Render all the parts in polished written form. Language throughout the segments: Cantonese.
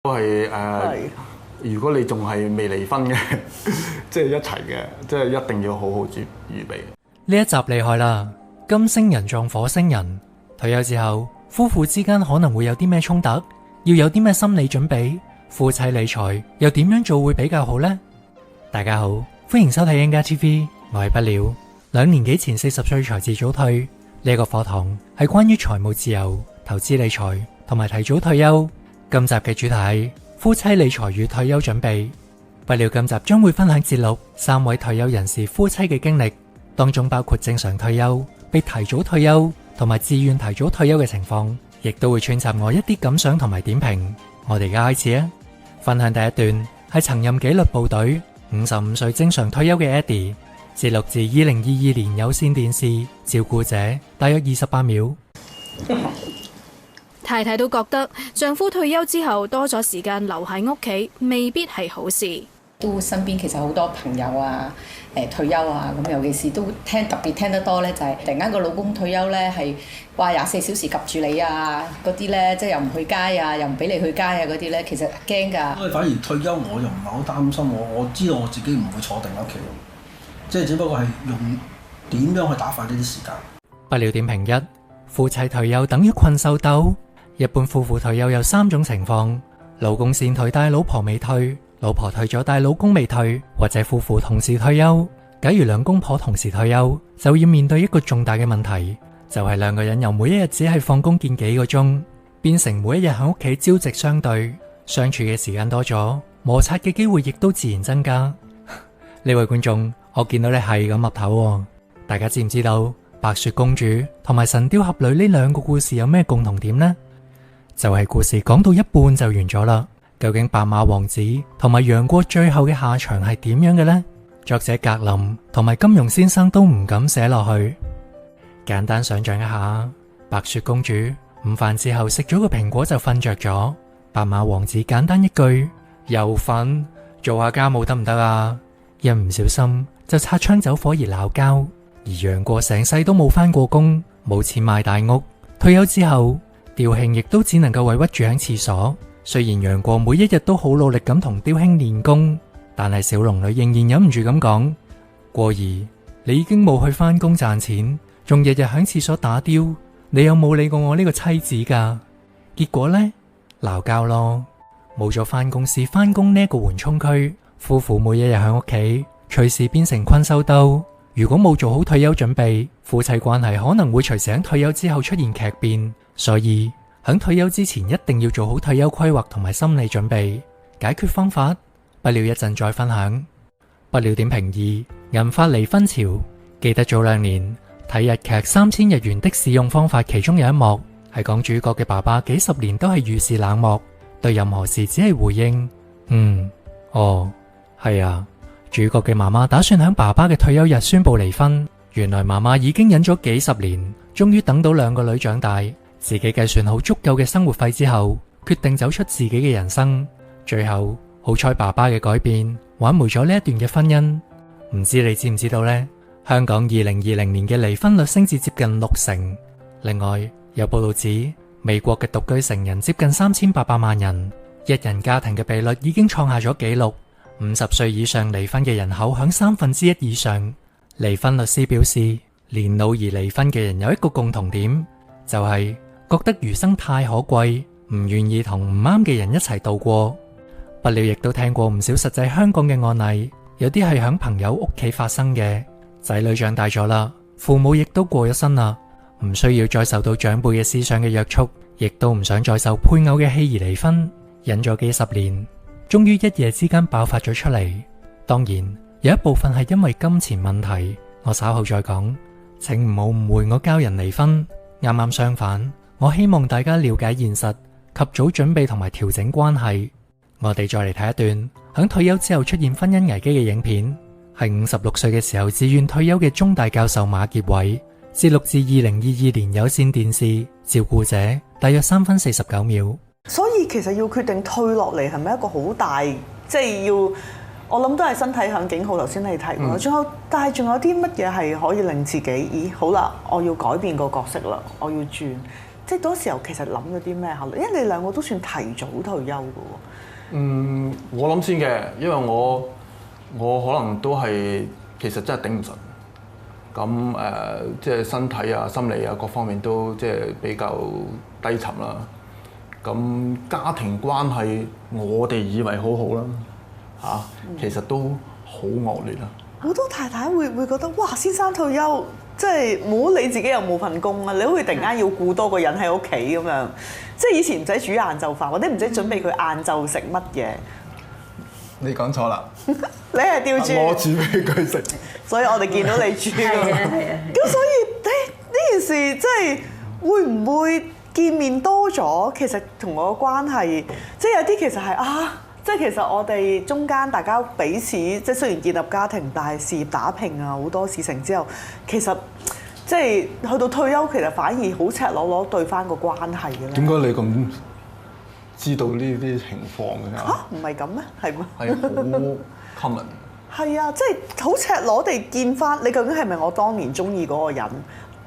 都係如果你仲係未離婚嘅，即係一齊嘅，即係一定要好好預備。呢一集厲害啦！金星人撞火星人，退休之後，夫婦之間可能會有啲咩衝突？要有啲咩心理準備？夫妻理財又點樣做會比較好呢？大家好，歡迎收睇 N TV， 我係不了。2年幾前40歲才自早退，呢個課堂係關於財務自由、投資理財同埋提早退休。今集嘅主題係夫妻理財與退休準備。不了今集將會分享節錄3位退休人士夫妻嘅經歷，當中包括正常退休、被提早退休同埋自願提早退休嘅情況，亦都會穿插我一啲感想同埋點評。我哋而家開始啊！分享第一段係曾任紀律部隊、55歲正常退休嘅 Eddie， 節錄自2022年有線電視照顧者，大約28秒。太太都覺得丈夫退休之後多咗時間留喺屋企，未必係好事。都身邊其實好多朋友啊，退休啊，咁尤其是都特別聽得多咧，就係突然間個老公退休咧，係話24小時及住你啊，嗰啲咧，即係又唔去街啊，又唔俾你去街啊嗰啲咧，其實驚㗎。因為反而退休我又唔係好擔心，我知道我自己唔會坐定喺屋企，即係只不過係用點樣去打發呢啲時間。不了點評1：夫妻退休等於困獸鬥。一般夫婦退休有3種情況：老公先退但老婆未退，老婆退咗但老公未退，或者夫婦同時退休。假如兩公婆同時退休，就要面對一個重大嘅問題，就係兩個人由每一日只係放工見幾個鐘，變成每一日喺屋企朝夕相對，相處嘅時間多咗，摩擦嘅機會亦都自然增加。呢位觀眾，我見到你係咁岌頭，大家知唔知道白雪公主同埋神雕俠侶呢兩個故事有咩共同點呢？就係故事講到一半就完咗啦。究竟白馬王子同埋楊過最後嘅下場係點樣嘅呢？作者格林同埋金庸先生都唔敢寫落去。簡單想象一下，白雪公主午飯之後食咗個蘋果就瞓着咗，白馬王子簡單一句又瞓，做下家務得唔得啊？一唔小心就擦槍走火而鬧交。而楊過成世都冇返過工，冇錢買大屋，退休之後雕兄亦都只能夠委屈住喺廁所。雖然楊過每一日都好努力咁同雕兄練功，但係小龍女仍然忍唔住咁講：過兒，你已經冇去返工賺錢，仲日日喺廁所打雕，你有冇理過我呢個妻子噶？結果呢，鬧交咯，冇咗返公司返工呢一個緩衝區，夫婦每一日喺屋企，隨時變成困獸鬥。如果冇做好退休準備，夫妻關係可能會隨時喺退休之後出現劇變。所以喺退休之前一定要做好退休規劃同埋心理準備。解決方法，不了一陣再分享。不了點評2：引發離婚潮。記得早2年睇日劇3000日元的使用方法，其中有一幕係講主角嘅爸爸幾十年都係遇事冷漠，對任何事只係回應哦，係啊。主角嘅媽媽打算喺爸爸嘅退休日宣布離婚。原來媽媽已經忍咗幾十年，終於等到2個女長大，自己計算好足夠嘅生活費之後，決定走出自己嘅人生。最後好彩爸爸嘅改變挽回咗呢一段嘅婚姻。唔知你知唔知道呢？香港2020年嘅離婚率升至接近60%。另外有報道指，美國嘅獨居成人接近3800萬人，一人家庭嘅比率已經創下咗紀錄。50歲以上離婚嘅人口響1/3以上。離婚律師表示，年老而離婚嘅人有一個共同點，就係覺得餘生太可貴，唔願意同唔啱嘅人一齊度過。不了亦都聽過唔少實際香港嘅案例，有啲係響朋友屋企發生嘅，仔女長大咗啦，父母亦都過咗身啦，唔需要再受到長輩嘅思想嘅約束，亦都唔想再受配偶嘅氣而離婚，忍咗幾十年，終於一夜之間爆發咗出嚟。當然有一部分係因為金錢問題，我稍後再講，請唔好誤會我教人離婚。啱啱相反，我希望大家了解現實，及早準備同埋調整關係。我哋再嚟睇一段響退休之後出現婚姻危機嘅影片，係56歲嘅時候自願退休嘅中大教授馬傑偉，節錄自2022年有線電視照顧者，大約3分49秒。所以其實要決定退落嚟係咪一個好大，即係要我諗都係身體響警號。頭先你提過，但係仲有啲乜嘢係可以令自己，咦好啦，我要改變個角色啦，我要轉。即係嗰時候其實諗咗啲咩考慮？因為你2個都算提早退休嘅喎。我諗先嘅，因為我可能都係其實真係頂唔順。咁即係身體啊、心理啊各方面都即係比較低沉啦。咁家庭關係，我哋以為好好啦，其實都好惡劣啦。好多太太會覺得，哇！先生退休，即係冇理自己有冇份工啊，你好似突然間要顧多個人喺屋企咁樣，即係以前唔使煮晏晝飯，或者唔使準備佢晏晝食乜嘢。你講錯啦，你係調轉，我煮俾佢食，所以我哋見到你煮㗎嘛。咁所以呢件事即係會唔會見面多咗？其實同我嘅關係，即係有啲其實係即係其實我哋中間大家彼此即係雖然建立家庭，但係事業打拼啊好多事情之後，其實即係去到退休，其實反而好赤裸裸對翻個關係嘅咧。點解你咁知道呢啲情況嘅？唔係咁咩？係咩？係好 common。係啊，即係好赤裸地見翻你究竟係咪我當年中意嗰個人？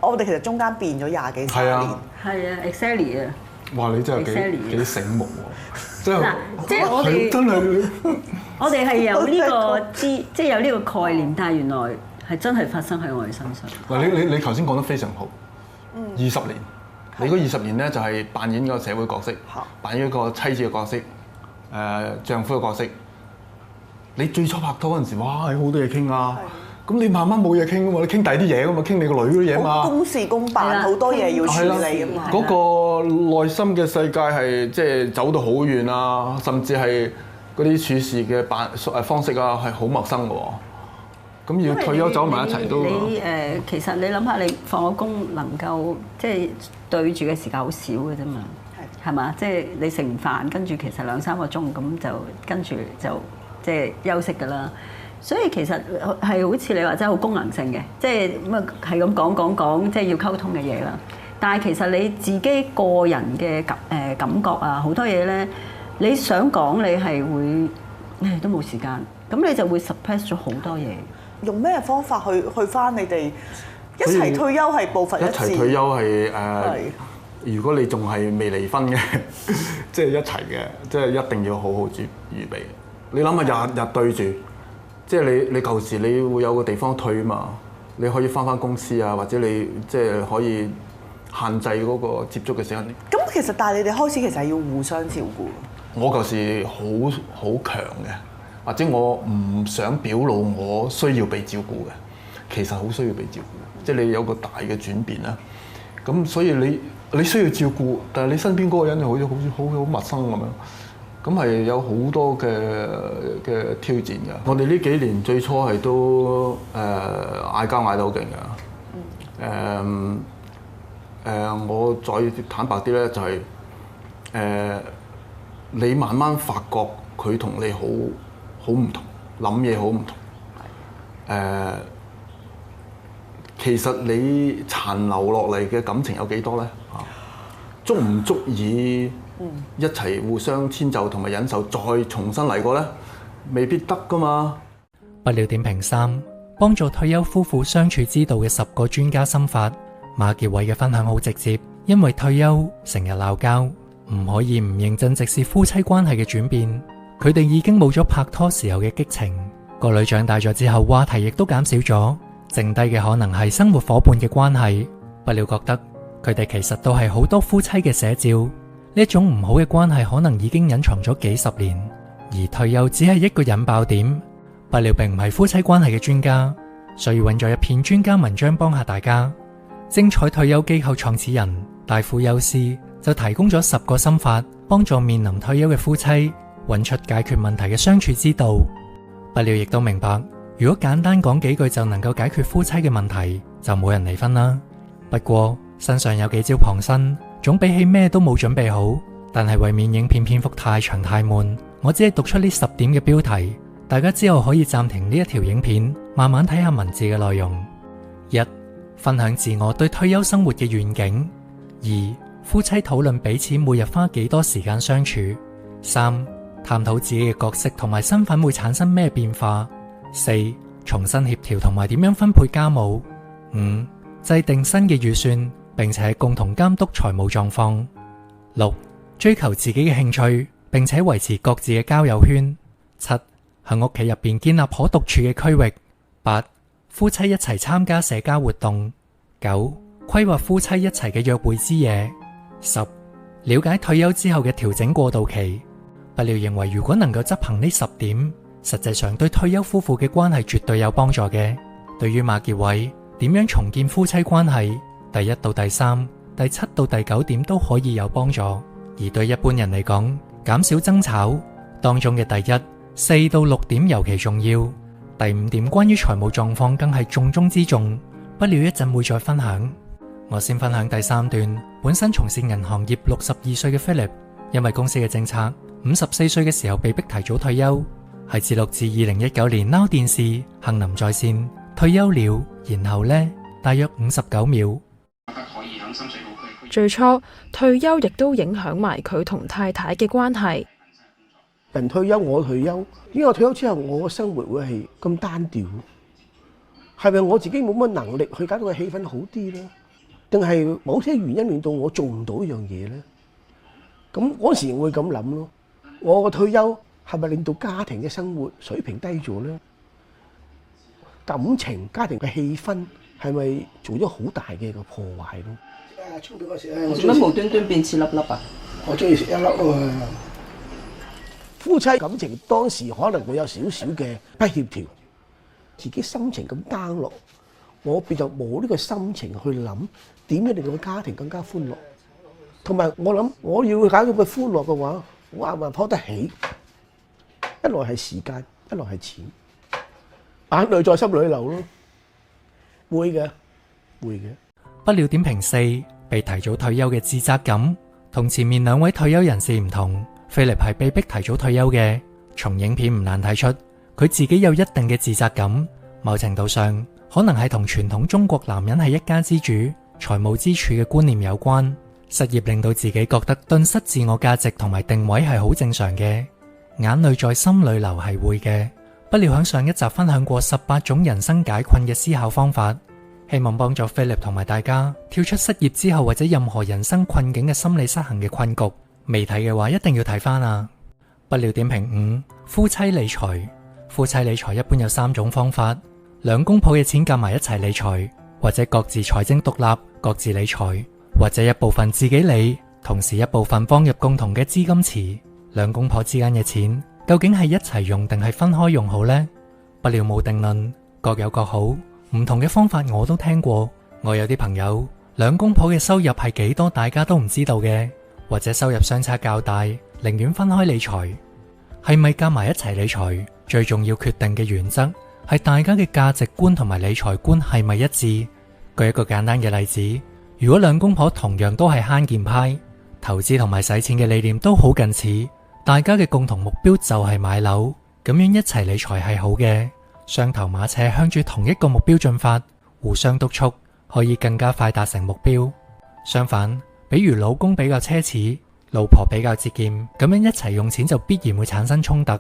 我哋其實中間變咗廿幾30年。係啊 ，exactly 啊！哇！你真係幾醒目喎！即係我哋真係我哋係有呢個即係有呢個概念，但係原來係真係發生喺我哋身上。喂，你頭先講得非常好。20年，你嗰20年咧就係扮演個社會角色，扮演一個妻子嘅角色，丈夫嘅角色。你最初拍拖嗰陣時，哇！好多嘢傾啊！咁你慢慢冇嘢傾㗎嘛，你傾第啲嘢㗎嘛，傾你個女嗰啲嘢嘛。公事公辦，好多嘢要處理㗎嘛。嗰個內心嘅世界係即係走到好遠啊，甚至係嗰啲處事嘅方式啊，係好陌生㗎喎。咁要退休走埋一齊都你其實你諗下，你放咗工能夠即係對住嘅時間好少嘅啫嘛，係嘛？即係你食完飯，跟住其實2-3個鐘咁就跟住就即係休息㗎啦。所以其實係好似你話真係好功能性嘅，即係咁啊係咁講，即係要溝通嘅嘢啦。但係其實你自己個人嘅感覺啊，好多嘢咧，你想講你係會都冇時間，咁你就會 suppress 咗好多嘢。用咩方法去翻你哋一齊退休係步伐一致？一齊退休係如果你仲係未離婚嘅，即係一齊嘅，即係一定要好好預備。你諗下日日對住。即係你舊時你會有個地方退啊嘛，你可以翻公司啊，或者你即係可以限制嗰個接觸嘅時間。咁其實但係你哋開始其實係要互相照顧。我舊時好強嘅，或者我唔想表露我需要被照顧嘅，其實好需要被照顧。即係你有個大嘅轉變啦。咁所以你需要照顧，但係你身邊嗰個人就好似好陌生咁樣。咁係有好多嘅挑戰㗎。我哋呢幾年最初係都嗌交嗌得好勁㗎。我再坦白啲咧，就係你慢慢發覺佢同你好唔同，諗嘢好唔同。其實你殘留落嚟嘅感情有幾多咧？足唔足以一齊互相遷就同埋忍受，再重新嚟過呢？未必得㗎嘛。不了點評3，幫助退休夫婦相處之道嘅10個專家心法。馬傑偉嘅分享好直接，因為退休成日鬧交，唔可以唔認真直視夫妻關係嘅轉變。佢哋已經冇咗拍拖時候嘅激情，個女長大咗之後，話題亦都減少咗，剩低嘅可能係生活夥伴嘅關係。不了覺得佢哋其實都係好多夫妻嘅寫照。呢一種唔好嘅關係可能已經隱藏咗幾十年，而退休只係一個引爆點。不了並唔係夫妻關係嘅專家，所以揾咗一篇專家文章幫下大家。精彩退休機構創始人戴夫休斯就提供咗10個心法，幫助面臨退休嘅夫妻揾出解決問題嘅相處之道。不了亦都明白，如果簡單講幾句就能夠解決夫妻嘅問題，就冇人離婚啦。不過身上有幾招傍身，總比起咩都冇準備好。但係為免影片篇幅太長太悶，我只係讀出呢10點嘅標題，大家之後可以暫停呢一條影片，慢慢睇下文字嘅內容。1. 分享自我對退休生活嘅願景。 2. 夫妻討論彼此每日花幾多時間相處。 3. 探討自己嘅角色同埋身份會產生咩變化。 4. 重新協調同埋點樣分配家務。 5. 制定新嘅預算，並且共同監督財務狀況。 6. 追求自己嘅興趣，並且維持各自嘅交友圈。7. 喺屋企入邊建立可獨處嘅區域。8. 夫妻一齊參加社交活動。9. 規劃夫妻一齊嘅約會之夜。10. 了解退休之後嘅調整過渡期。不料認為如果能夠執行呢10點，實際上對退休夫婦嘅關係絕對有幫助嘅。對於馬傑偉點樣重建夫妻關係，第1到第3、第7到第9點都可以有幫助。而對一般人嚟講，減少爭吵當中嘅第1、4到6點尤其重要。第5點關於財務狀況更係重中之重，不料一陣會再分享。我先分享第3段。本身從事銀行業62歲嘅 Philip， 因為公司嘅政策，54歲嘅時候被逼提早退休，係自錄自2019年 Now 電視杏林在線退休了，然後呢，大約59秒。最初退休亦都影響埋佢同太太嘅關係。人退休，我退休，因為我退休之後，我嘅生活會係咁單調，係咪我自己冇乜能力去搞到個氣氛好啲呢？定係某些原因令到我做唔到一樣嘢呢？咁嗰時我會咁諗咯。我個退休係咪令到家庭嘅生活水平低咗呢？感情家庭嘅氣氛係咪做咗好大嘅個破壞咯？做乜無端端變似粒粒啊？我中意食一粒啊！夫妻感情當時可能會有少少嘅不協調，自己心情咁 down 落，我變就冇呢個心情去諗點樣令到個家庭更加歡樂。同埋我諗，我要搞到佢歡樂嘅話，我啱啱拖得起。一來係時間，一來係錢，眼淚在心裏流咯。會嘅，會嘅。不料點評4，被提早退休嘅自責感，同前面2位退休人士唔同。菲力係被逼提早退休嘅，從影片唔難睇出佢自己有一定嘅自責感。某程度上，可能係同傳統中國男人係一家之主、財務支柱嘅觀念有關。失業令到自己覺得頓失自我價值同埋定位係好正常嘅，眼淚在心裏流係會嘅。不料響上一集分享過18種人生解困嘅思考方法，希望幫助菲力同埋大家跳出失業之後或者任何人生困境嘅心理失衡嘅困局。未睇嘅話一定要睇返啊！不料點評5，夫妻理財。夫妻理財一般有3種方法，兩公婆嘅錢夾埋一齊理財，或者各自財政獨立各自理財，或者一部分自己理，同時一部分放入共同嘅資金池。兩公婆之間嘅錢究竟係一齊用定係分開用好呢？不料冇定論，各有各好，唔同嘅方法我都聽過。我有啲朋友兩公婆嘅收入係幾多大家都唔知道嘅，或者收入相差較大，寧願分開理財。係咪夾埋一齊理財？最重要決定嘅原則係大家嘅價值觀同埋理財觀係咪一致。舉一個簡單嘅例子，如果兩公婆同樣都係慳儉派，投資同埋使錢嘅理念都好近似，大家嘅共同目標就係買樓，咁樣一齊理財係好嘅，雙頭馬車向住同一個目標進發，互相督促，可以更加快達成目標。相反，比如老公比較奢侈，老婆比較節儉，咁樣一齊用錢就必然會產生衝突。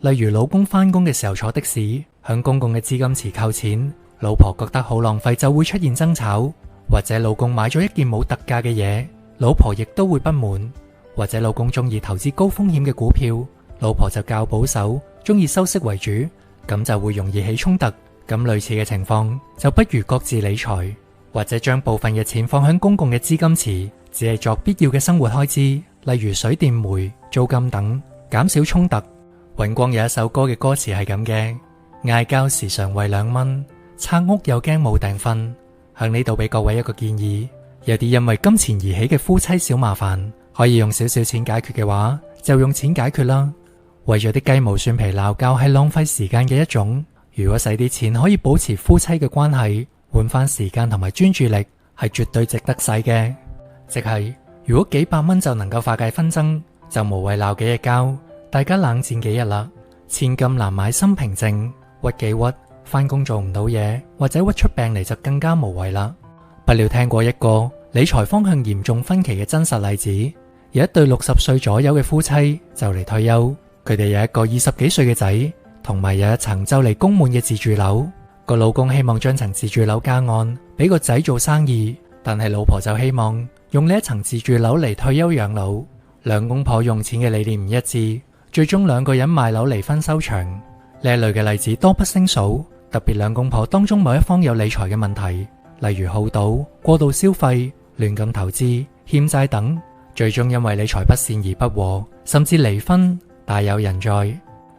例如老公返工嘅時候坐的士，向公共嘅資金池扣錢，老婆覺得好浪費就會出現爭吵。或者老公買咗一件冇特價嘅嘢，老婆亦都會不滿。或者老公中意投資高風險嘅股票，老婆就較保守，中意收息為主，咁就會容易起衝突。咁類似嘅情況就不如各自理財，或者將部分嘅錢放喺公共嘅資金池，只係作必要嘅生活開支，例如水電煤、租金等，減少衝突。尹光有一首歌嘅歌詞係咁嘅：嗌交時常為2蚊，拆屋又驚冇埞分。向呢度俾各位一個建議，有啲因為金錢而起嘅夫妻小麻煩，可以用少少錢解決嘅話，就用錢解決啦。為咗啲雞毛蒜皮鬧交係浪費時間嘅一種，如果使啲錢可以保持夫妻嘅關係，換翻時間同埋專注力，係絕對值得使嘅。即係如果幾百蚊就能夠化解紛爭，就無謂鬧幾日交，大家冷戰幾日啦。千金難買心平靜，屈幾屈，翻工做唔到嘢，或者屈出病嚟就更加無謂啦。不料聽過一個理財方向嚴重分歧嘅真實例子，有一對60歲左右嘅夫妻就嚟退休，佢哋有一個20幾歲嘅仔，同埋有一層就嚟供滿嘅自住樓。個老公希望將層自住樓加按，俾個仔做生意，但係老婆就希望用呢一層自住樓嚟退休養老。兩公婆用錢嘅理念唔一致，最終兩個人賣樓離婚收場。呢一類嘅例子多不勝數，特別兩公婆當中某一方有理財嘅問題，例如好賭、過度消費、亂咁投資、欠債等，最終因為理財不善而不和，甚至離婚，大有人在。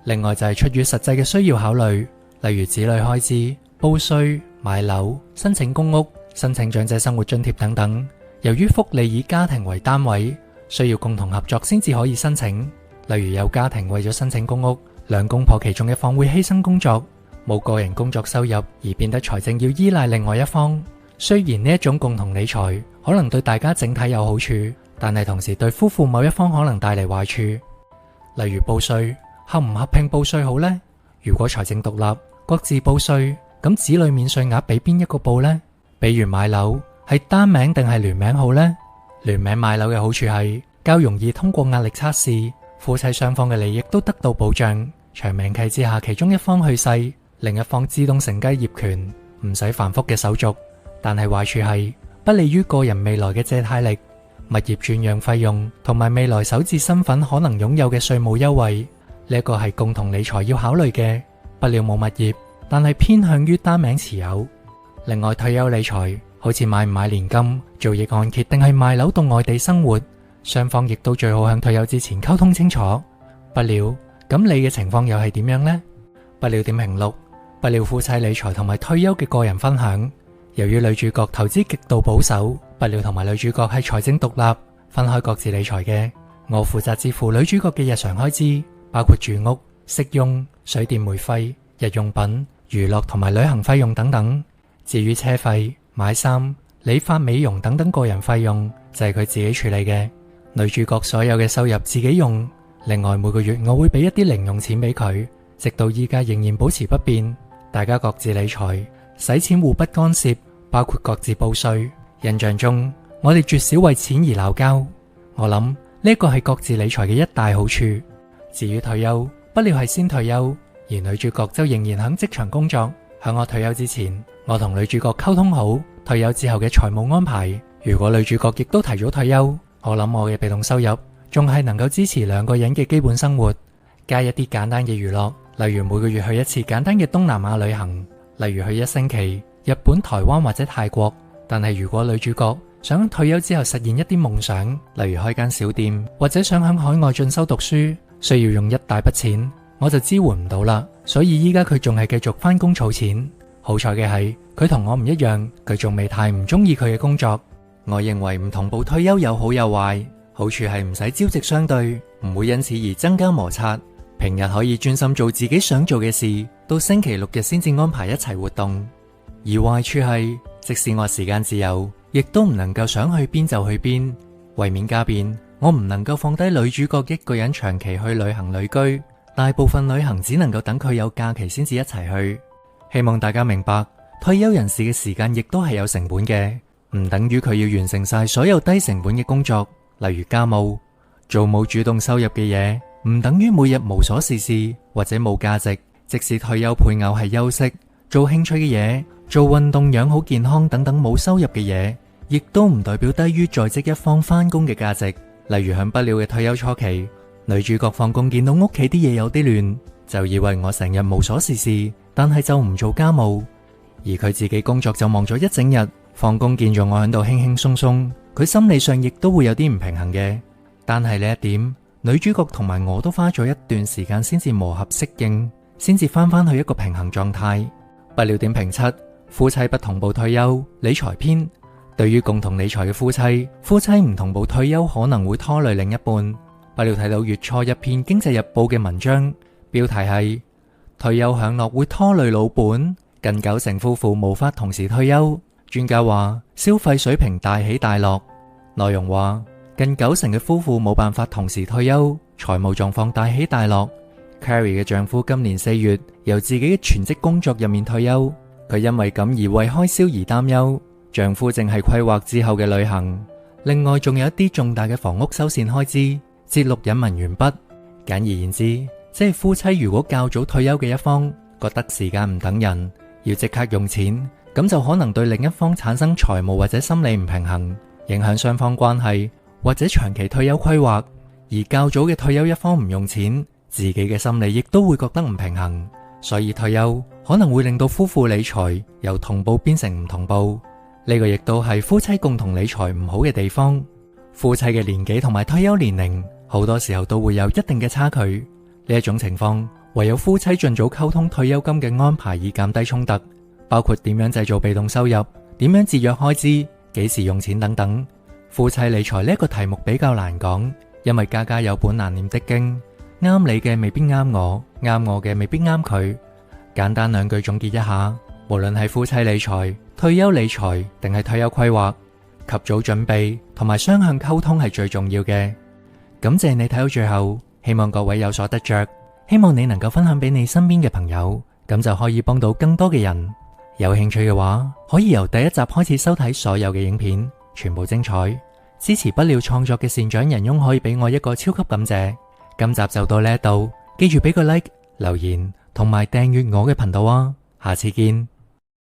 另外就係出於實際嘅需要考慮，例如子女開支、報稅、買樓、申請公屋、申請長者生活津貼等等。由於福利以家庭為單位，需要共同合作先至可以申請。例如有家庭為咗申請公屋，兩公婆其中一方會犧牲工作，冇個人工作收入，而變得財政要依賴另外一方。雖然呢一種共同理財可能對大家整體有好處，但係同時對夫婦某一方可能帶嚟壞處。例如報稅，合唔合併報稅好呢？如果財政獨立，各自報稅，咁子女免稅額俾邊一個報呢？比如買樓，係單名定係聯名好呢？聯名買樓嘅好處係較容易通過壓力測試，夫妻雙方嘅利益都得到保障。長命契之下，其中一方去世，另一方自動承繼業權，唔使繁複嘅手續。但係壞處係不利於個人未來嘅借貸力，物業轉讓費用同埋未來首置身份可能擁有嘅稅務優惠，呢一個係共同理財要考慮嘅。不料冇物業，但係偏向於單名持有。另外退休理財，好似買唔買年金、做逆按揭定係賣樓到外地生活，雙方亦都最好向退休之前溝通清楚。不料咁你嘅情況又係點樣呢？不料點評錄，不料夫妻理財同埋退休嘅個人分享。由於女主角投資極度保守，不料同埋女主角係財政獨立，分開各自理財嘅。我負責支付女主角嘅日常開支，包括住屋、食用、水電煤費、日用品、娛樂同埋旅行費用等等。至於車費、買衫、理髮美容等等個人費用，就係佢自己處理嘅。女主角所有嘅收入自己用，另外每個月我會俾一啲零用錢俾佢，直到依家仍然保持不變。大家各自理財，使錢互不干涉，包括各自報稅。印象中我哋絕少為錢而鬧交。我諗呢個係各自理財嘅一大好處。至於退休，不料係先退休，而女主角就仍然響職場工作。響我退休之前，我同女主角溝通好退休之後嘅財務安排。如果女主角亦都提早退休，我諗我嘅被動收入仲係能夠支持兩個人嘅基本生活，加一啲簡單嘅娛樂，例如每個月去一次簡單嘅東南亞旅行，例如去一星期日本、台灣或者泰國。但係如果女主角想退休之後實現一啲夢想，例如開間小店，或者想響海外進修讀書，需要用一大筆錢，我就支援唔到啦。所以依家佢仲係繼續返工儲錢。好彩嘅係佢同我唔一樣，佢仲未太唔中意佢嘅工作。我認為唔同步退休有好有壞，好處係唔使朝夕相對，唔會因此而增加摩擦，平日可以專心做自己想做嘅事，到星期六日先至安排一齊活動。而壞處係即使我時間自由，亦都唔能夠想去邊就去邊。為免家變，我唔能夠放低女主角一個人長期去旅行旅居，大部分旅行只能夠等佢有假期先至一齊去。希望大家明白，退休人士嘅時間亦都係有成本嘅，唔等於佢要完成晒所有低成本嘅工作，例如家務。做冇主動收入嘅嘢，唔等於每日無所事事或者冇價值。即使退休配偶係休息、做興趣嘅嘢、做運動、養好健康等等冇收入嘅嘢，亦都唔代表低於在職一方返工嘅價值。例如響不料嘅退休初期，女主角放工見到屋企啲嘢有啲亂，就以為我成日無所事事，但係就唔做家務。而佢自己工作就忙咗一整日，放工見咗我喺度輕輕鬆鬆，佢心理上亦都會有啲唔平衡嘅。但係呢一點，女主角同埋我都花咗一段時間先至磨合適應，先至翻返去一個平衡狀態。不料點評7，夫妻不同步退休理財篇。對於共同理財嘅夫妻唔同步退休可能會拖累另一半。不料睇到月初一篇《經濟日報》嘅文章，標題係退休享樂會拖累老本，近90%夫婦無法同時退休。專家話消費水平大起大落。內容話近90%嘅夫婦冇辦法同時退休，財務狀況大起大落。Carrie 嘅丈夫今年4月由自己嘅全職工作入面退休，佢因為咁而為開銷而擔憂。丈夫正係規劃之後嘅旅行，另外仲有一啲重大嘅房屋修繕開支。節錄引文完畢。簡而言之，即係夫妻如果較早退休嘅一方覺得時間唔等人，要即刻用錢，咁就可能對另一方產生財務或者心理唔平衡，影響雙方關係或者長期退休規劃。而較早嘅退休一方唔用錢，自己嘅心理亦都會覺得唔平衡，所以退休可能會令到夫婦理財由同步變成唔同步。呢個亦都係夫妻共同理財唔好嘅地方。夫妻嘅年紀同埋退休年齡好多時候都會有一定嘅差距，呢一種情況唯有夫妻盡早溝通退休金嘅安排以減低衝突，包括點樣製造被動收入，點樣節約開支，幾時用錢等等。夫妻理財呢個題目比較難講，因為家家有本難念的經，啱你嘅未必啱我，啱我嘅未必啱佢。簡單兩句總結一下，無論係夫妻理財、退休理財定係退休規劃，及早準備同埋雙向溝通係最重要嘅。感謝你睇到最後，希望各位有所得着，希望你能夠分享俾你身邊嘅朋友，咁就可以幫到更多嘅人。有興趣嘅話，可以由第一集開始收睇所有嘅影片，全部精彩。支持不了創作嘅善長人翁可以俾我一個超級感謝。今集就到呢度，記住俾個 like、留言同埋訂閱我嘅頻道啊！下次見。